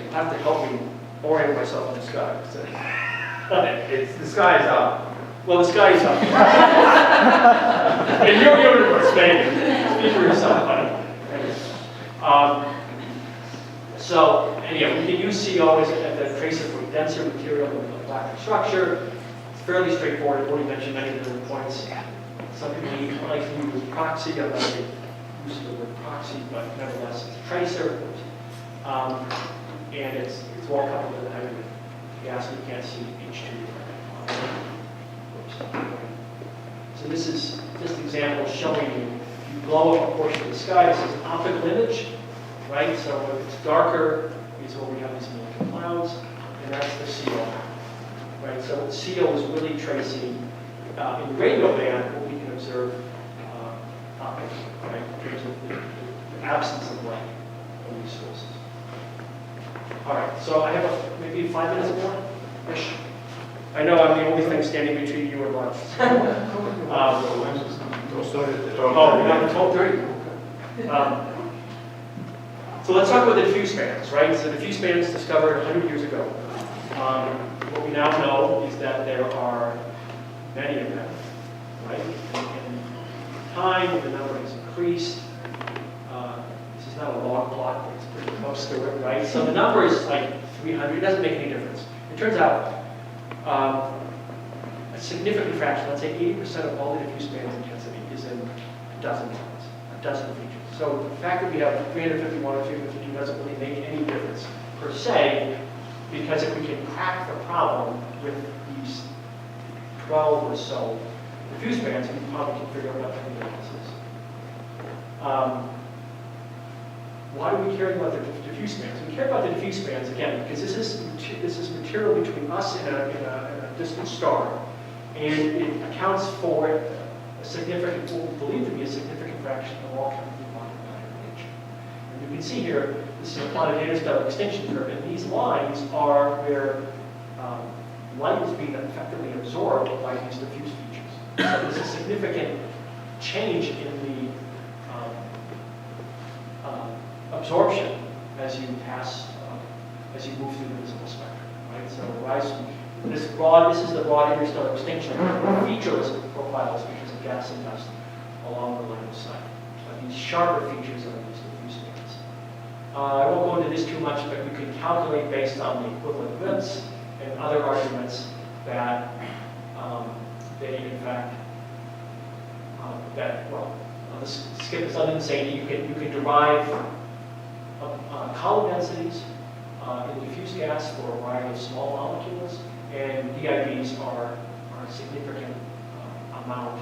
You'll have to help me orient myself in the sky. The sky is up. Well, the sky is up. In your universe, maybe. Speak for yourself, buddy. So, anyhow, we can use CO as a tracer for denser material with a black structure. It's fairly straightforward. I've already mentioned many of the points. Some people like to use proxy. I'm not use the word proxy, but nevertheless, it's a tracer. And it's well coupled with the hydrogen gas. We can't see H2. So this is just an example showing you, if you blow up a portion of the sky, this is an optical image, right? So if it's darker, is where we have these molecular clouds, and that's the CO, right? So CO is really tracing, in the radio band, what we can observe optically, right? In terms of the absence of light from these sources. All right, so I have maybe 5 minutes more-ish. I know I'm the only thing standing between you and lunch. Don't start at the Oh, we're not at 12:30? So let's talk about the diffuse bands, right? So diffuse bands discovered 100 years ago. What we now know is that there are many of them, right? In time, the number has increased. This is not a log plot, but it's pretty close to it, right? So the number is like 300. It doesn't make any difference. It turns out a significant fraction, let's say 80% of all the diffuse band's intensity is in a dozen lines, a dozen features. So the fact that we have 351 or 352 doesn't really make any difference per se, because if we can crack the problem with these 12 or so diffuse bands, we probably can figure out what everything else is. Why do we care about the diffuse bands? We care about the diffuse bands, again, because this is material between us and a distant star, and it accounts for a significant, what we believe to be a significant fraction of all chemically bonded matter in nature. And you can see here, this is a plot of interstellar extinction curve, and these lines are where light is being effectively absorbed by these diffuse features. So there's a significant change in the absorption as you pass, as you move through the visible spectrum, right? So rise from this is the broad interstellar extinction, featureless profiles because of gas and dust along the line of sight. So these sharper features are these diffuse bands. I won't go into this too much, but you can calculate based on the equivalent widths and other arguments that they in fact let's skip this other than saying you can derive column densities in diffuse gas for a variety of small molecules, and DIVs are a significant amount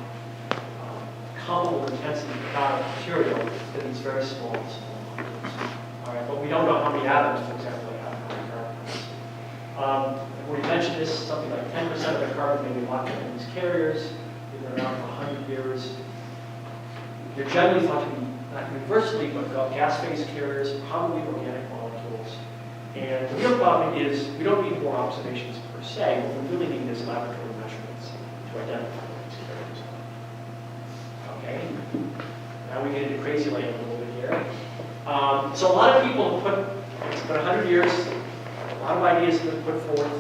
comparable intensity of material to these very small molecules. All right, but we don't know how many atoms, for example, they have in carbon. I've already mentioned this, something like 10% of the carbon may be locked in these carriers. They've been around for 100 years. They're generally thought to be, not universally, but gas phase carriers, probably organic molecules. And the real problem is we don't need more observations per se. What we really need is laboratory measurements to identify these carriers. Okay? Now we get into crazy land a little bit here. So a lot of people have put, it's been 100 years, a lot of ideas have been put forth.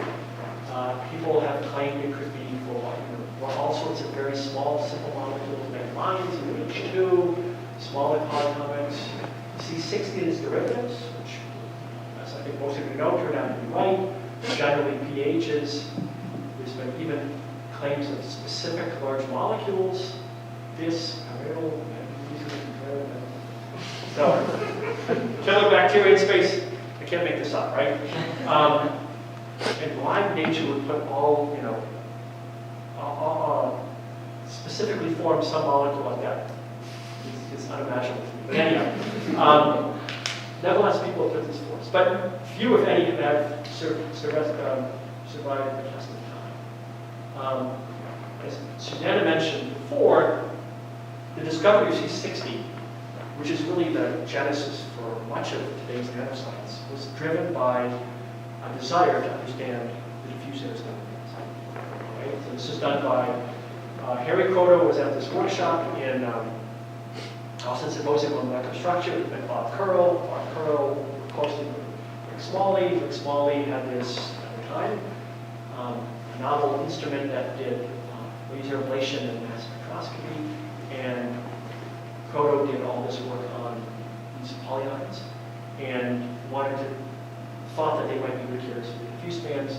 People have claimed it could be for all sorts of very small, simple molecules, like lines, H2, smaller polyatomics. C60 is derivatives, which, as I think most of you know, turn out to be right. Generally pHs. There's been even claims of specific large molecules. This, so, killer bacteria in space. I can't make this up, right? And why nature would put all, specifically form some molecule like that. It's unimaginable to me. But anyhow, nevertheless, people have put this forth. But few, if any, have survived the test of time. As Susanna mentioned before, the discovery of C60, which is really the genesis for much of today's nanoscience, was driven by a desire to understand the diffuse interstellar bands. Right? So this is done by Harry Kroto was at this workshop in Austin Symposium on Molecular Structure. We met Bob Curl. Bob Curl, of course, with Rick Smalley. Rick Smalley had this, at the time, a novel instrument that did laser ablation and mass spectroscopy. And Kroto did all this work on these polyions and thought that they might be good carriers for the diffuse bands.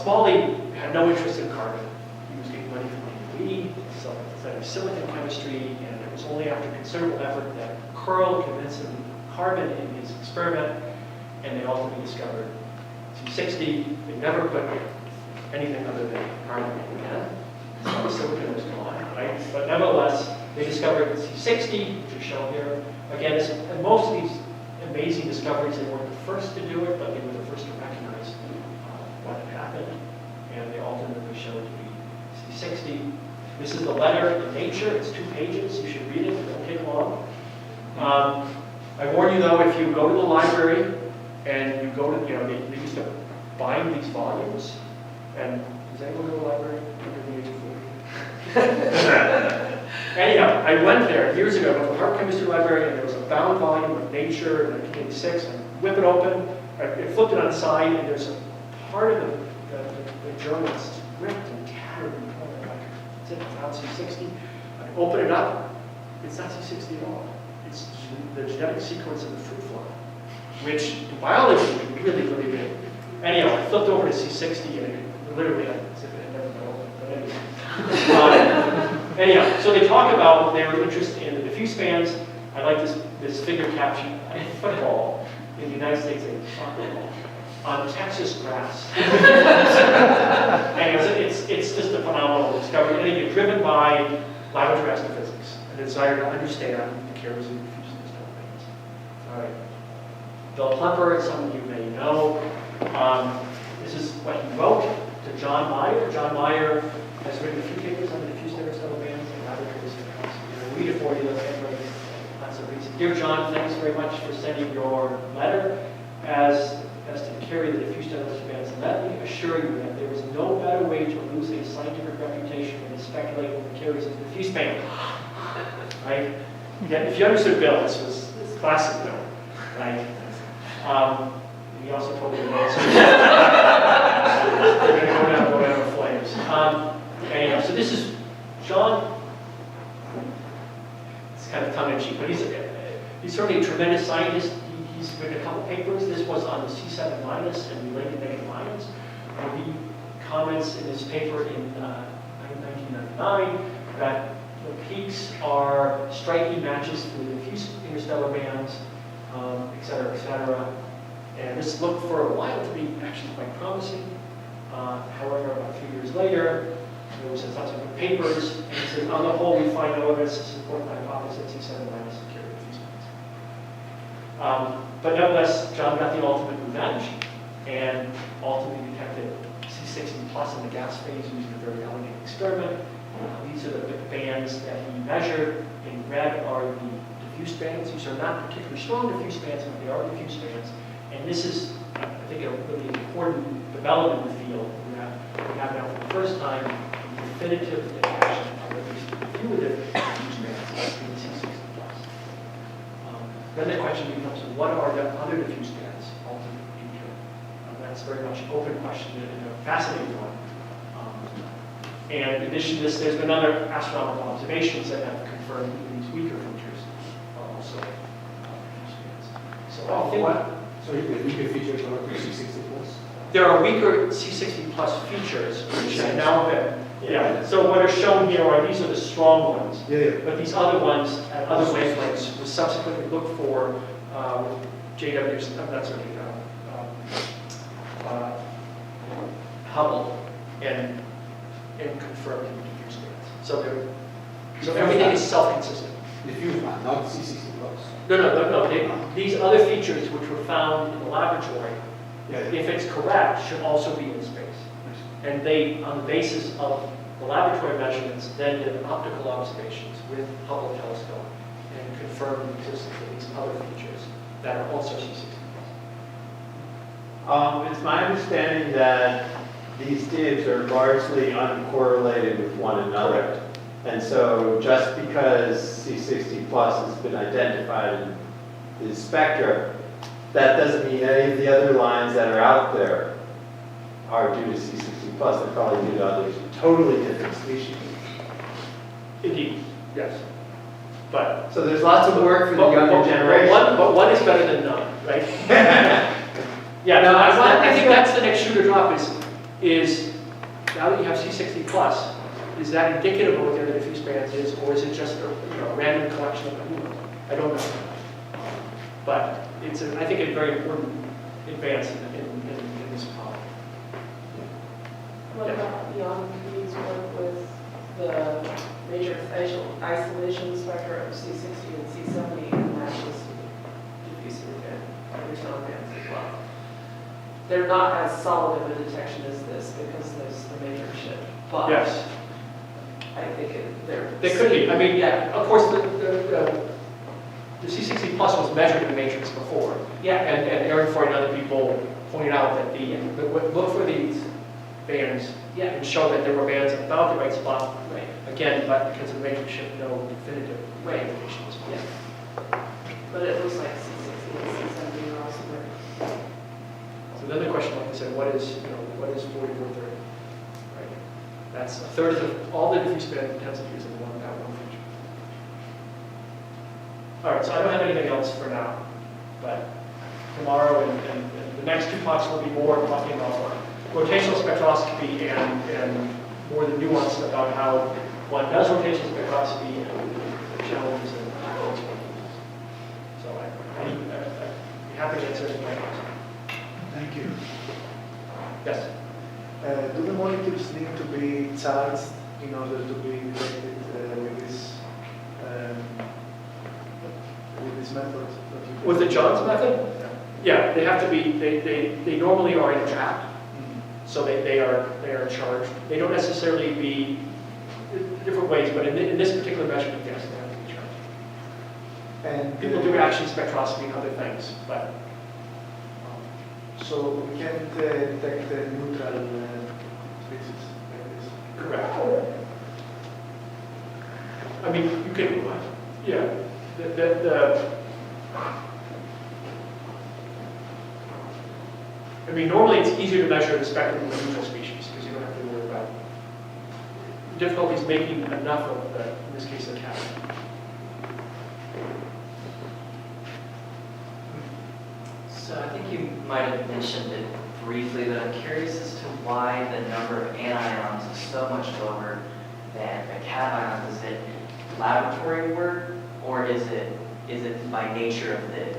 Smalley had no interest in carbon. He was getting money from DOE, so studied silicon chemistry, and it was only after considerable effort that Curl convinced him carbon in his experiment, and they ultimately discovered C60. They never put anything other than carbon in again. So silicon was gone, right? But nevertheless, they discovered C60, which is shown here. Again, and most of these amazing discoveries, they weren't the first to do it, but they were the first to recognize what had happened, and they ultimately showed to be C60. This is the letter in Nature. It's 2 pages. You should read it. It won't take long. I warn you, though, if you go to the library and you go to, they used to bind these volumes. And does anyone go to the library under the age of 40? Anyhow, I went there years ago, went to the Harvard Chemistry Library, and there was a bound volume of Nature in 1986. I whip it open, I flipped it on its side, and there's a part of the journal that's ripped and tattered and torn. I'm like, it's not C60. I open it up, it's not C60 at all. It's the genetic sequence of the fruit fly, which in biology is really, really big. Anyhow, I flipped over to C60, and it literally, as if it had never been open. But anyhow, so they talk about their interest in the diffuse bands. I like this figure caption: football in the United States, a soccer ball on Texas grass. And it's just a phenomenal discovery. And again, driven by laboratory astrophysics, a desire to understand the carriers and diffusion bands. All right. Bill Klemper, some of you may know. This is what he wrote to John Meyer. John Meyer has written a few papers on the diffuse interstellar bands and laboratories. I'll read it for you. Lots of reasons. Dear John, thanks very much for sending your letter. As to carry the diffuse interstellar bands, let me assure you that there is no better way to lose a scientific reputation than to speculate on the carriers of the diffuse band. Right? Yeah, if you understood Bill, this was classic Bill. Right? He also told me the answer. We're going to go down the flames. Anyhow, so this is John. It's kind of tongue-in-cheek, but he's certainly a tremendous scientist. He's written a couple papers. This was on the C7 minus and related negative ions. And he comments in his paper in 1999 that the peaks are striking matches for the diffuse interstellar bands, et cetera, et cetera. And this looked for a while to be actually quite promising. However, about a few years later, there was lots of good papers, and he said, on the whole, we find no evidence to support the hypothesis that C7 minus is carried diffuse bands. But nevertheless, John got the ultimate revenge, and ultimately detected C60 plus in the gas phase using a very elegant experiment. These are the bands that he measured. In red are the diffuse bands. These are not particularly strong diffuse bands, but they are diffuse bands. And this is, I think, a really important development in the field. We have now for the first time a definitive detection of at least a few of the diffuse bands in C60 plus. Then the question becomes, what are the other diffuse bands ultimately here? That's very much an open question and a fascinating one. And in addition to this, there's been other astronomical observations that have confirmed these weaker features are also diffuse bands. So I think So the weaker features are C60 plus? there are weaker C60 plus features which have now been, So what are shown here are these are the strong ones. Yeah. But these other ones at other wavelengths was subsequently looked for with JW, not sorry, Hubble and confirmed in diffuse bands. So everything is self-consistent. Diffuse one, not C60 plus. No. These other features which were found in the laboratory, if it's correct, should also be in space. And they, on the basis of the laboratory measurements, then did optical observations with Hubble telescope and confirmed the existence of these other features that are also C60 plus. It's my understanding that these divs are largely uncorrelated with one another. Correct. And so just because C60 plus has been identified in the spectra, that doesn't mean any of the other lines that are out there are due to C60 plus. They're probably due to other totally different species. Indeed, yes. But So there's lots of work for the younger generation. But one is better than none, right? Yeah, No, I think that's the next shoe to drop is now that you have C60 plus, is that indicative of what the other diffuse bands is, or is it just a random collection of them? I don't know. But it's, I think, a very important advance in this problem. What about beyond these work with the major isolation spectra of C60 and C70 and matches diffuse and retinal bands as well? They're not as solid of a detection as this because there's the major shift. But Yes, I think they're... they could be. I mean, of course, the C60 plus was measured in the matrix before. Yeah. And Aaron Foy and other people pointed out that look for these bands Yeah. and show that there were bands about the right spot. Right. Again, but because of the matrix shift, no definitive Right. indication was Yeah. But it looks like C60 and C70 are also there. So then the question, like I said, what is 4430? Right? That's a third of all the diffuse band intensities in that one feature. All right, so I don't have anything else for now, but tomorrow and the next two talks will be more talking about rotational spectroscopy and more the nuance about how one does rotational spectroscopy and the challenges and those things. So I'd be happy to answer any questions. Thank you. Yes? Do the molecules need to be charged in order to be detected with this method? that you- With the Johns method? Yeah, they have to be, they normally are entrapped, so they are charged. They don't necessarily be different ways, but in this particular measurement, yes, they have to be charged. And People do action spectroscopy and other things, but so we can't detect the neutral species like this. correct. I mean, you can, yeah, I mean, normally it's easier to measure the spectrum of the neutral species because you don't have to worry about difficulties making enough of the, in this case, the cat. So I think you might have mentioned it briefly, but I'm curious as to why the number of anions is so much lower than the cations. Is it laboratory work, or is it by nature of the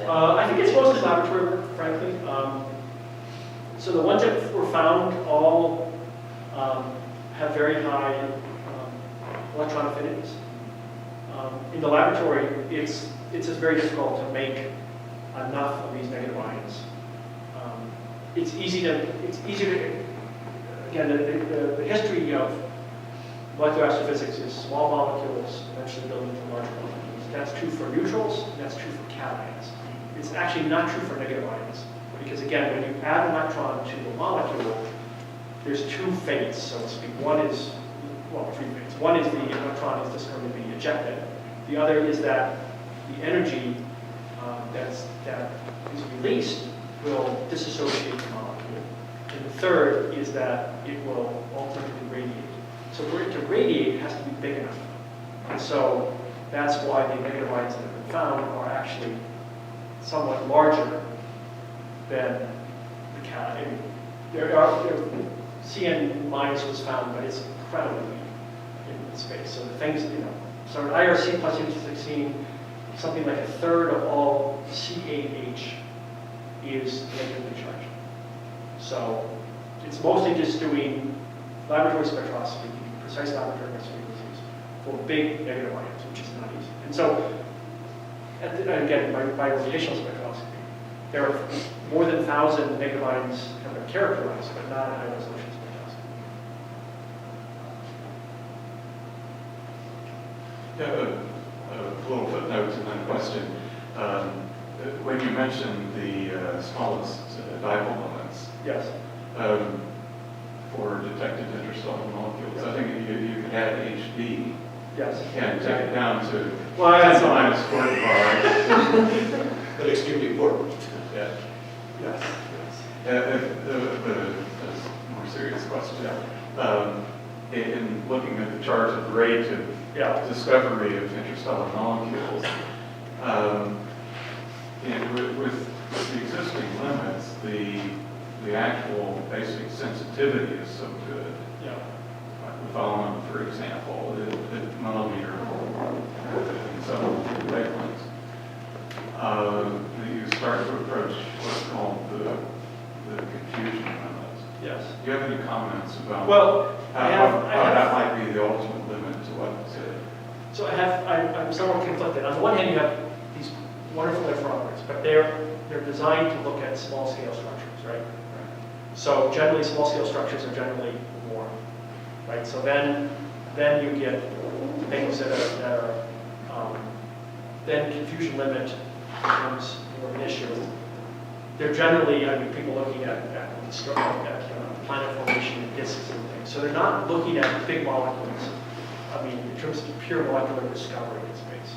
I think it's mostly laboratory work, frankly. So the ones that were found all have very high electron affinities. In the laboratory, it's just very difficult to make enough of these negative ions. It's easier to, again, the history of molecular astrophysics is small molecules eventually building into large molecules. That's true for neutrals, and that's true for cations. It's actually not true for negative ions, because again, when you add an electron to a molecule, there's two fates, so to speak. One is, well, three fates. One is the electron is just going to be ejected. The other is that the energy that is released will disassociate the molecule. And the third is that it will ultimately radiate. So for it to radiate, it has to be big enough. And so that's why the negative ions that have been found are actually somewhat larger than the cation. CN minus was found, but it's incredibly weak in space. So the things, so an IRC plus U16, something like a third of all CAH is negatively charged. So it's mostly just doing laboratory spectroscopy, precise laboratory frequencies for big negative ions, which is not easy. And so, again, by rotational spectroscopy, there are more than 1,000 negative ions kind of characterized, but not in high resolution spectroscopy. Yeah, a little footnote to my question. When you mentioned the smallest dipole moments, Yes. For detected interstellar molecules, I think you could add HD Yes. and take it down to Well, 10 times squared bar. But extremely important. Yeah. Yes. The more serious question. In looking at the chart of rate of Yeah. discovery of interstellar molecules, with the existing limits, the actual basic sensitivity is so good. Yeah. With Allen, for example, the millimeter in some wavelengths, you start to approach what's called the confusion limits. Yes. Do you have any comments about Well, how that might be the ultimate limit to what So I'm somewhat conflicted. On the one hand, you have these wonderful interferometers, but they're designed to look at small scale structures, right? So generally, small scale structures are generally warm, right? So then you get things that are then confusion limit becomes more of an issue. they're generally, I mean, people looking at planet formation and disks and things. So they're not looking at big molecules, I mean, in terms of pure molecular discovery in space.